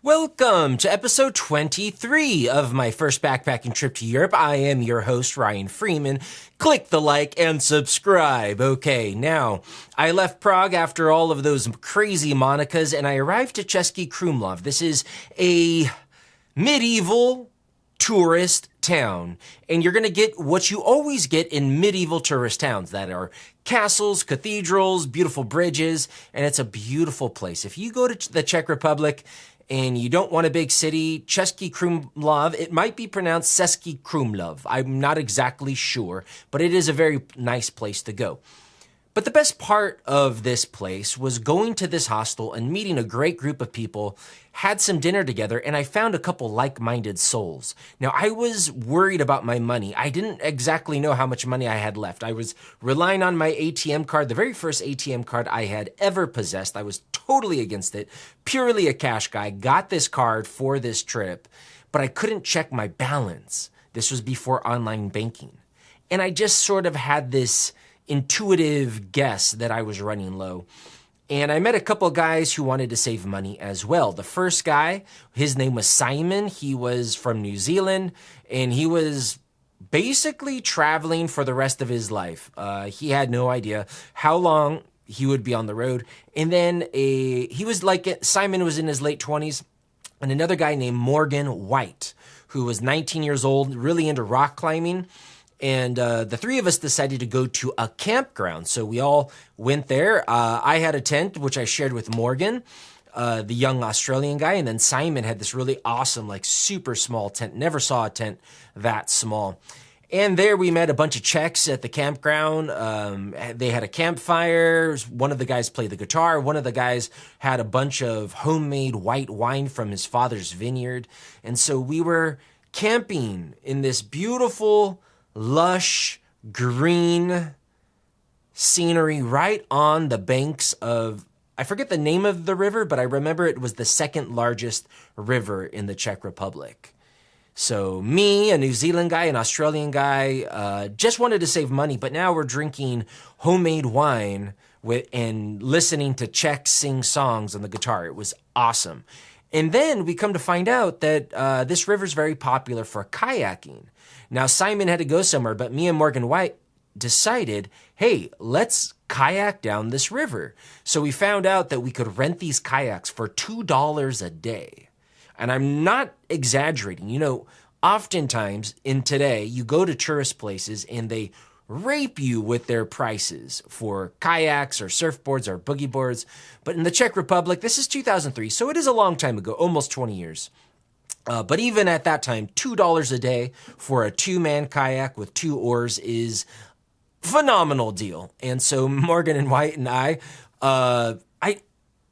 Welcome to episode 23 of my first backpacking trip to Europe. I am your host, Ryan Freeman. Click the like and subscribe. Okay, now, I left Prague after all of those crazy Monicas, and I arrived to Český Krumlov. This is a medieval tourist town, and you're going to get what you always get in medieval tourist towns that are castles, cathedrals, beautiful bridges, and it's a beautiful place. If you go to the Czech Republic and you don't want a big city, Český Krumlov, it might be pronounced Český Krumlov. I'm not exactly sure, but it is a very nice place to go. But the best part of this place was going to this hostel and meeting a great group of people, had some dinner together, and I found a couple like-minded souls. Now, I was worried about my money. I didn't exactly know how much money I had left. I was relying on my ATM card, the very first ATM card I had ever possessed. I was totally against it, purely a cash guy, got this card for this trip, but I couldn't check my balance. This was before online banking. And I just sort of had this intuitive guess that I was running low. And I met a couple guys who wanted to save money as well. The first guy, his name was Simon. He was from New Zealand, and he was basically traveling for the rest of his life. He had no idea how long he would be on the road. And then Simon was in his late 20s, and another guy named Morgan White, who was 19 years old, really into rock climbing. And the three of us decided to go to a campground. So we all went there. I had a tent, which I shared with Morgan, the young Australian guy. And then Simon had this really awesome, like super small tent. Never saw a tent that small. And there we met a bunch of Czechs at the campground. They had a campfire. One of the guys played the guitar. One of the guys had a bunch of homemade white wine from his father's vineyard. And so we were camping in this beautiful, lush, green scenery right on the banks of, I forget the name of the river, but I remember it was the second largest river in the Czech Republic. So me, a New Zealand guy, an Australian guy, just wanted to save money, but now we're drinking homemade wine and listening to Czechs sing songs on the guitar. It was awesome. And then we come to find out that this river is very popular for kayaking. Now, Simon had to go somewhere, but me and Morgan White decided, hey, let's kayak down this river. So we found out that we could rent these kayaks for $2 a day. And I'm not exaggerating. You know, oftentimes in today, you go to tourist places and they rape you with their prices for kayaks or surfboards or boogie boards. But in the Czech Republic, this is 2003, so it is a long time ago, almost 20 years. But even at that time, $2 a day for a two-man kayak with two oars is a phenomenal deal. And so Morgan and White and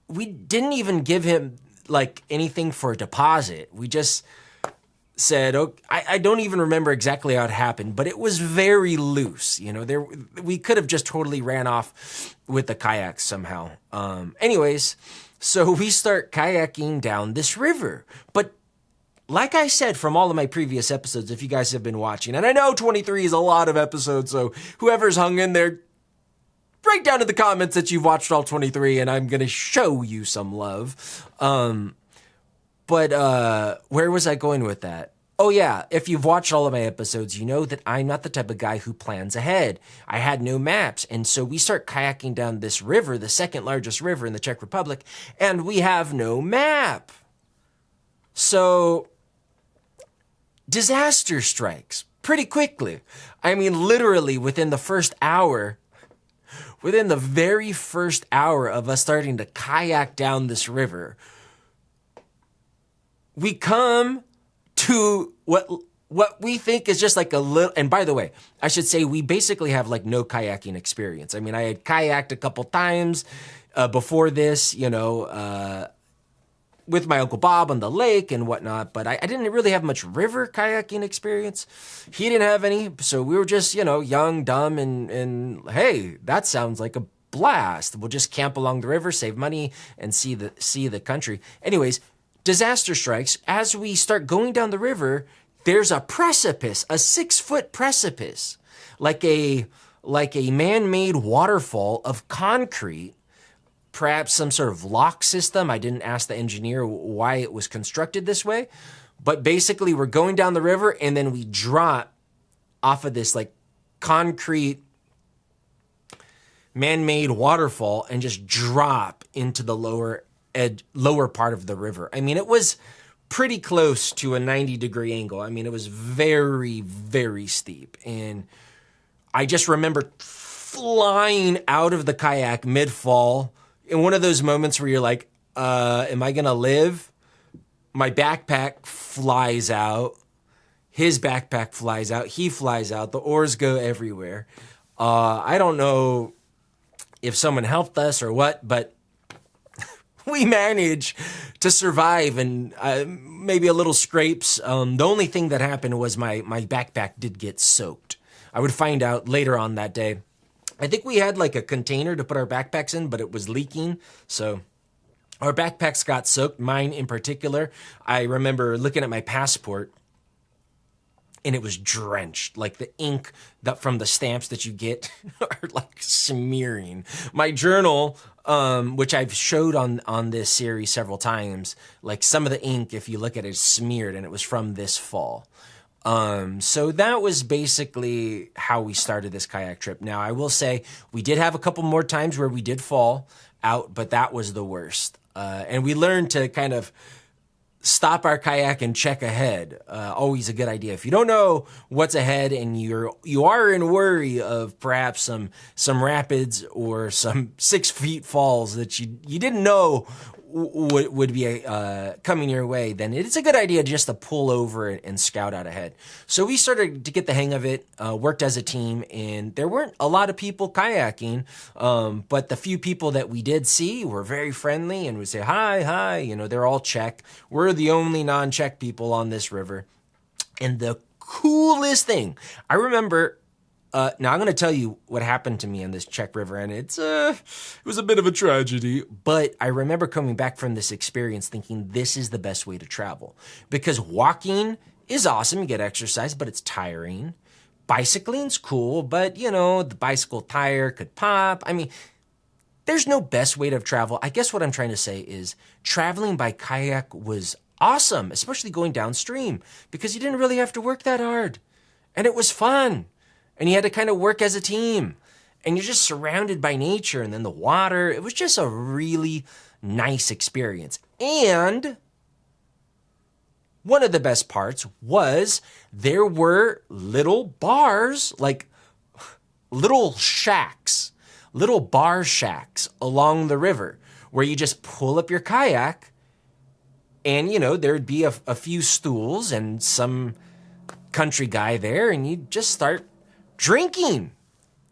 we didn't even give him like anything for a deposit. We just said, okay, I don't even remember exactly how it happened, but it was very loose. You know, we could have just totally ran off with the kayaks somehow. Anyways, so we start kayaking down this river, but like I said from all of my previous episodes, if you guys have been watching, and I know 23 is a lot of episodes, so whoever's hung in there, write down in the comments that you've watched all 23, and I'm going to show you some love. But where was I going with that? Oh yeah, if you've watched all of my episodes, you know that I'm not the type of guy who plans ahead. I had no maps, and so we start kayaking down this river, the second largest river in the Czech Republic, and we have no map. So disaster strikes pretty quickly. I mean, literally within the very first hour of us starting to kayak down this river, we come to what we think is just like a little, and by the way, I should say we basically have like no kayaking experience. I mean, I had kayaked a couple times before this, you know, with my Uncle Bob on the lake and whatnot, but I didn't really have much river kayaking experience. He didn't have any, so we were just, you know, young, dumb, and hey, that sounds like a blast. We'll just camp along the river, save money, and see the country. Anyways, disaster strikes. As we start going down the river, there's a precipice, a 6-foot precipice, like a man-made waterfall of concrete perhaps some sort of lock system. I didn't ask the engineer why it was constructed this way. But basically, we're going down the river, and then we drop off of this like concrete man-made waterfall and just drop into the lower part of the river. I mean, it was pretty close to a 90-degree angle. I mean, it was very, very steep. And I just remember flying out of the kayak mid-fall in one of those moments where you're like, am I going to live? My backpack flies out. His backpack flies out. He flies out. The oars go everywhere. I don't know if someone helped us or what, but we managed to survive, and maybe a little scrapes. The only thing that happened was my backpack did get soaked. I would find out later on that day. I think we had like a container to put our backpacks in, but it was leaking, so our backpacks got soaked, mine in particular. I remember looking at my passport, and it was drenched. Like the ink from the stamps that you get are like smearing. My journal, which I've showed on this series several times, like some of the ink, if you look at it, is smeared, and it was from this fall. So that was basically how we started this kayak trip. Now, I will say we did have a couple more times where we did fall out, but that was the worst. And we learned to kind of stop our kayak and check ahead. Always a good idea. If you don't know what's ahead and you are in worry of perhaps some rapids or some 6 feet falls that you didn't know would be coming your way, then it's a good idea just to pull over and scout out ahead. So we started to get the hang of it, worked as a team, and there weren't a lot of people kayaking, but the few people that we did see were very friendly and would say, hi, you know, they're all Czech. We're the only non-Czech people on this river. And the coolest thing, I remember, now I'm going to tell you what happened to me on this Czech river, and it was a bit of a tragedy, but I remember coming back from this experience thinking this is the best way to travel, because walking is awesome, you get exercise, but it's tiring. Bicycling's cool, but you know, the bicycle tire could pop. I mean, there's no best way to travel. I guess what I'm trying to say is traveling by kayak was awesome, especially going downstream, because you didn't really have to work that hard, and it was fun. And you had to kind of work as a team. And you're just surrounded by nature and then the water. It was just a really nice experience. And one of the best parts was there were little bars, like little shacks, little bar shacks along the river where you just pull up your kayak and, you know, there'd be a few stools and some country guy there, and you just start drinking.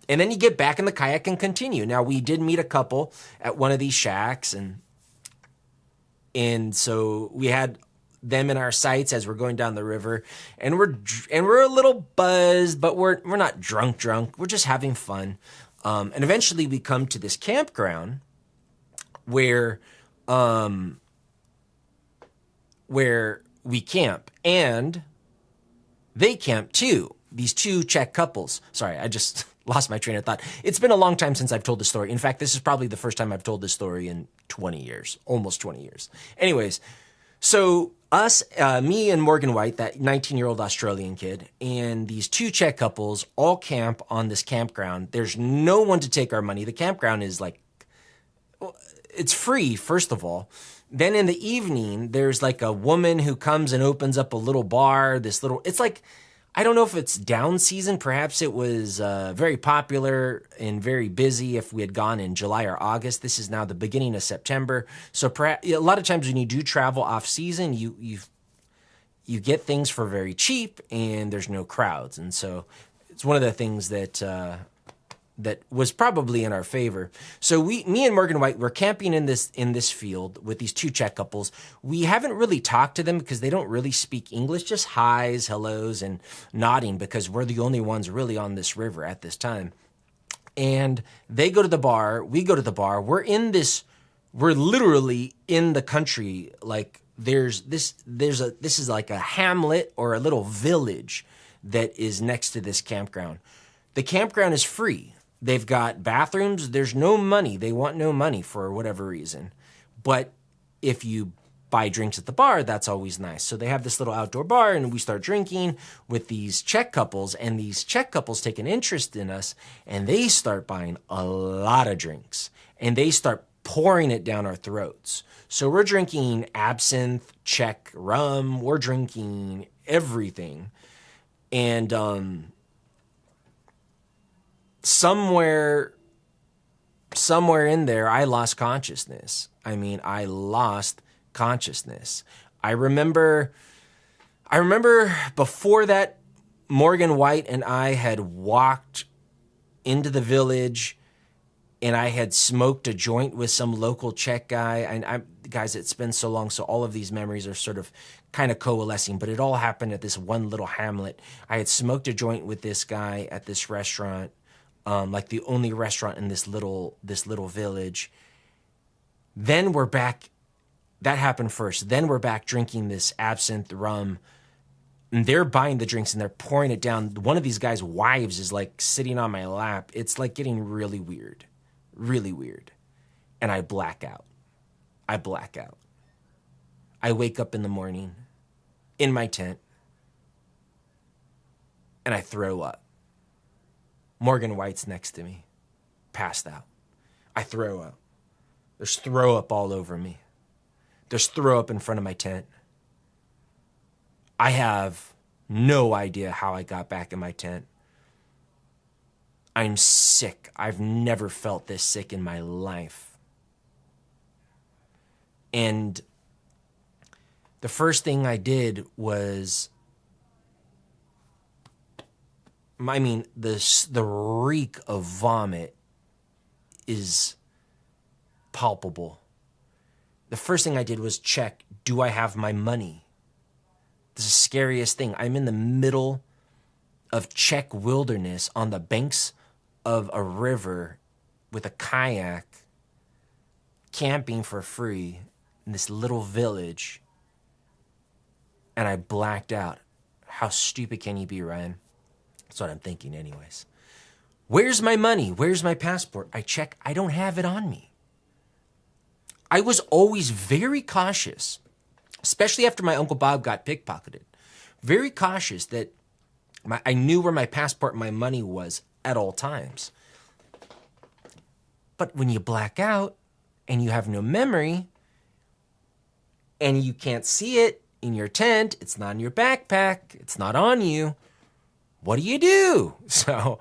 And then you get back in the kayak and continue. Now, we did meet a couple at one of these shacks, and so we had them in our sights as we're going down the river, and we're a little buzzed, but we're not drunk. We're just having fun. And eventually we come to this campground where we camp, and they camp too. These two Czech couples. Sorry, I just lost my train of thought. It's been a long time since I've told this story. In fact, this is probably the first time I've told this story in 20 years, almost 20 years. Anyways, so us, me and Morgan White, that 19-year-old Australian kid, and these two Czech couples all camp on this campground. There's no one to take our money. The campground is like, it's free, first of all. Then in the evening, there's like a woman who comes and opens up a little bar, it's like, I don't know if it's down season. Perhaps it was very popular and very busy if we had gone in July or August. This is now the beginning of September. So perhaps, a lot of times when you do travel off season, you get things for very cheap and there's no crowds. And so it's one of the things that was probably in our favor. So me and Morgan White, we're camping in this field with these two Czech couples. We haven't really talked to them because they don't really speak English, just highs, hellos, and nodding, because we're the only ones really on this river at this time. And they go to the bar, we go to the bar. We're literally in the country. Like this is like a hamlet or a little village that is next to this campground. The campground is free. They've got bathrooms. There's no money. They want no money for whatever reason. But if you buy drinks at the bar, that's always nice. So they have this little outdoor bar, and we start drinking with these Czech couples, and these Czech couples take an interest in us, and they start buying a lot of drinks, and they start pouring it down our throats. So we're drinking absinthe, Czech rum, we're drinking everything. And somewhere in there, I lost consciousness. I mean, I lost consciousness. I remember before that, Morgan White and I had walked into the village, and I had smoked a joint with some local Czech guy. And guys, it's been so long, so all of these memories are sort of kind of coalescing, but it all happened at this one little hamlet. I had smoked a joint with this guy at this restaurant, like the only restaurant in this little village. Then we're back. That happened first. Then we're back drinking this absinthe rum, and they're buying the drinks and they're pouring it down. One of these guys' wives is like sitting on my lap. It's like getting really weird. Really weird. And I black out. I wake up in the morning in my tent, and I throw up. Morgan White's next to me, passed out. I throw up. There's throw up all over me. There's throw up in front of my tent. I have no idea how I got back in my tent. I'm sick. I've never felt this sick in my life. And the first thing I did was, the reek of vomit is palpable. The first thing I did was check, do I have my money? This is the scariest thing. I'm in the middle of Czech wilderness on the banks of a river with a kayak, camping for free in this little village, and I blacked out. How stupid can you be, Ryan? That's what I'm thinking anyways. Where's my money? Where's my passport? I check. I don't have it on me. I was always very cautious, especially after my Uncle Bob got pickpocketed. Very cautious that I knew where my passport and my money was at all times. But when you black out and you have no memory and you can't see it in your tent, it's not in your backpack, it's not on you, what do? So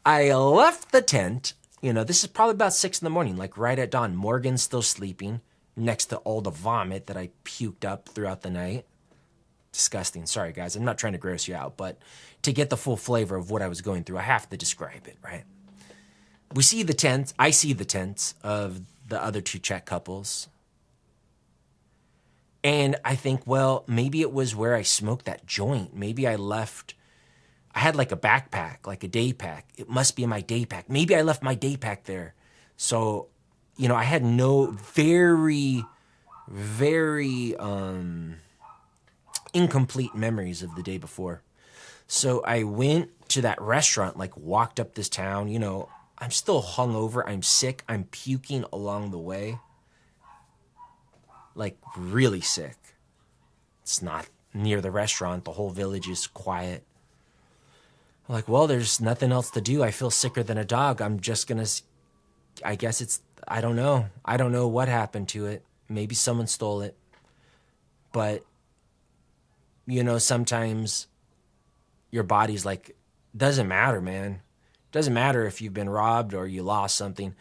I left the tent. This is probably about 6 a.m, like right at dawn. Morgan's still sleeping next to all the vomit that I puked up throughout the night. Disgusting. Sorry, guys. I'm not trying to gross you out, but to get the full flavor of what I was going through, I have to describe it, right? We see the tents. I see the tents of the other two Czech couples. And I think, well, maybe it was where I smoked that joint. Maybe I had like a backpack, like a day pack. It must be in my day pack. Maybe I left my day pack there. So, I had no very, very incomplete memories of the day before. So I went to that restaurant, like walked up this town. I'm still hungover. I'm sick. I'm puking along the way. Like really sick. It's not near the restaurant. The whole village is quiet. I'm like, well, there's nothing else to do. I feel sicker than a dog. I'm just going to, I guess I don't know. I don't know what happened to it. Maybe someone stole it. But, sometimes your body's like, doesn't matter, man. Doesn't matter if you've been robbed or you lost something.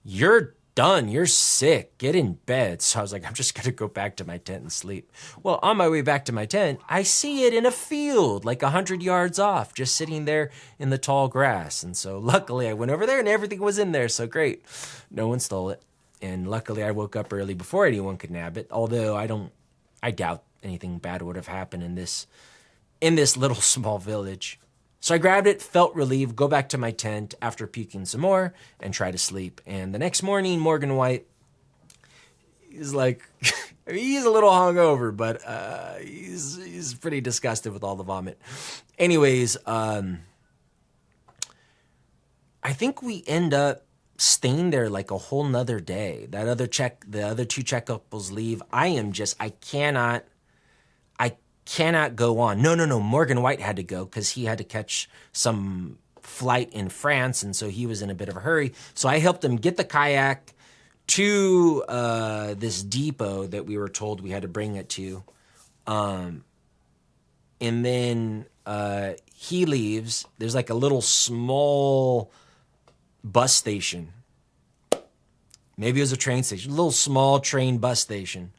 You're done. You're sick. Get in bed. So I was like, I'm just going to go back to my tent and sleep. Well, on my way back to my tent, I see it in a field, like 100 yards off, just sitting there in the tall grass. And so luckily I went over there and everything was in there. So great. No one stole it. And luckily I woke up early before anyone could nab it. Although I doubt anything bad would have happened in this little small village. So I grabbed it, felt relieved, go back to my tent after puking some more, and try to sleep. And the next morning, Morgan White is like, he's a little hungover, but he's pretty disgusted with all the vomit. Anyways, I I think we end up staying there like a whole nother day. The other two Czech couples leave. I cannot go on. No. Morgan White had to go because he had to catch some flight in France, and so he was in a bit of a hurry. So I helped him get the kayak to this depot that we were told we had to bring it to. And then he leaves. There's like a little small bus station. Maybe it was a train station. A little small train bus station.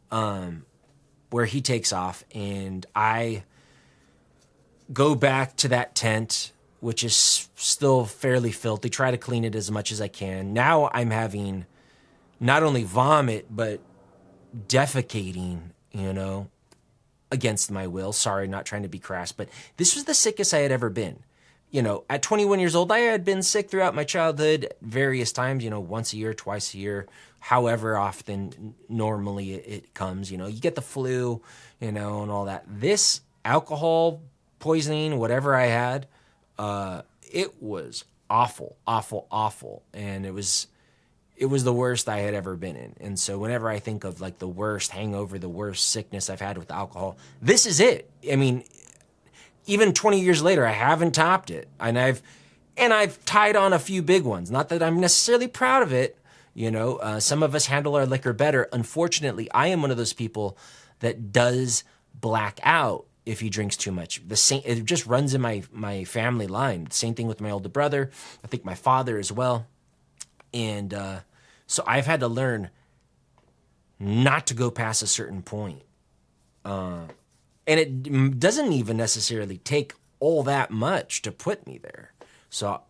Where he takes off, and I go back to that tent, which is still fairly filthy. Try to clean it as much as I can. Now I'm having not only vomit, but defecating, against my will. Sorry, not trying to be crass, but this was the sickest I had ever been. At 21 years old, I had been sick throughout my childhood various times, once a year, twice a year, however often normally it comes. You get the flu, and all that. This alcohol poisoning, whatever I had, it was awful, awful, awful. And it was the worst I had ever been in. And so whenever I think of like the worst hangover, the worst sickness I've had with alcohol, this is it. I mean, even 20 years later, I haven't topped it. And I've tied on a few big ones. Not that I'm necessarily proud of it. Some of us handle our liquor better. Unfortunately, I am one of those people that does black out if he drinks too much. It just runs in my family line. Same thing with my older brother. I think my father as well. And so I've had to learn not to go past a certain point. And it doesn't even necessarily take all that much to put me there. So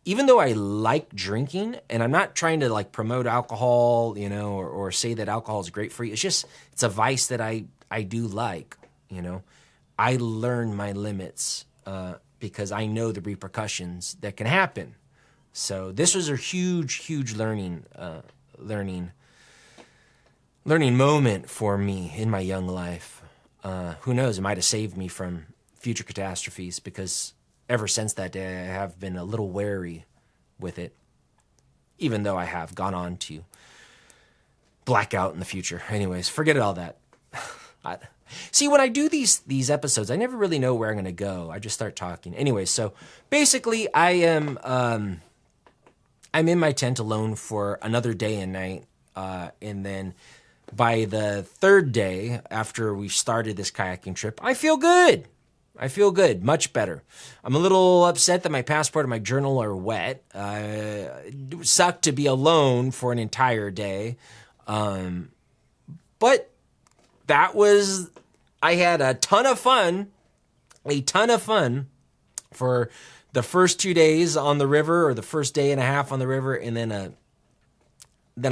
even though I like drinking, and I'm not trying to like promote alcohol, or say that alcohol is great for you. It's a vice that I do like, I learn my limits because I know the repercussions that can happen. So this was a huge learning moment for me in my young life. Who knows? It might have saved me from future catastrophes, because ever since that day, I have been a little wary with it, even though I have gone on to black out in the future. Anyways, forget all that. See, when I do these episodes, I never really know where I'm going to go. I just start talking. Anyways, so basically, I'm in my tent alone for another day and night, and then by the third day after we started this kayaking trip, I feel good. Much better. I'm a little upset that my passport and my journal are wet. It sucked to be alone for an entire day. But I had a ton of fun for the first 2 days on the river, or the first day and a half on the river, and then a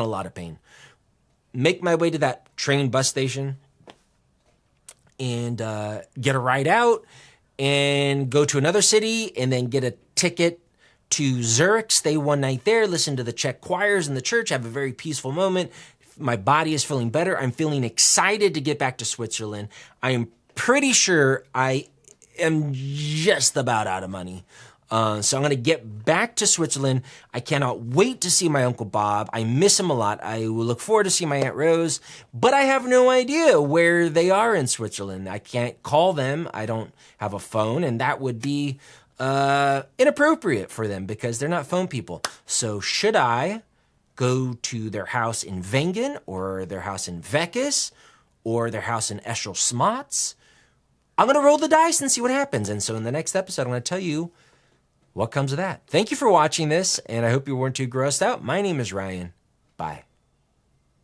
lot of pain. Make my way to that train bus station and get a ride out and go to another city, and then get a ticket to Zurich, stay one night there, listen to the Czech choirs in the church, have a very peaceful moment. My body is feeling better. I'm feeling excited to get back to Switzerland. I am pretty sure I am just about out of money. So I'm going to get back to Switzerland. I cannot wait to see my Uncle Bob. I miss him a lot. I will look forward to seeing my Aunt Rose, but I have no idea where they are in Switzerland. I can't call them. I don't have a phone, and that would be inappropriate for them because they're not phone people. So should I go to their house in Wengen, or their house in Vekas, or their house in Eschel Smots? I'm going to roll the dice and see what happens. And so in the next episode, I'm going to tell you what comes of that. Thank you for watching this, and I hope you weren't too grossed out. My name is Ryan. Bye.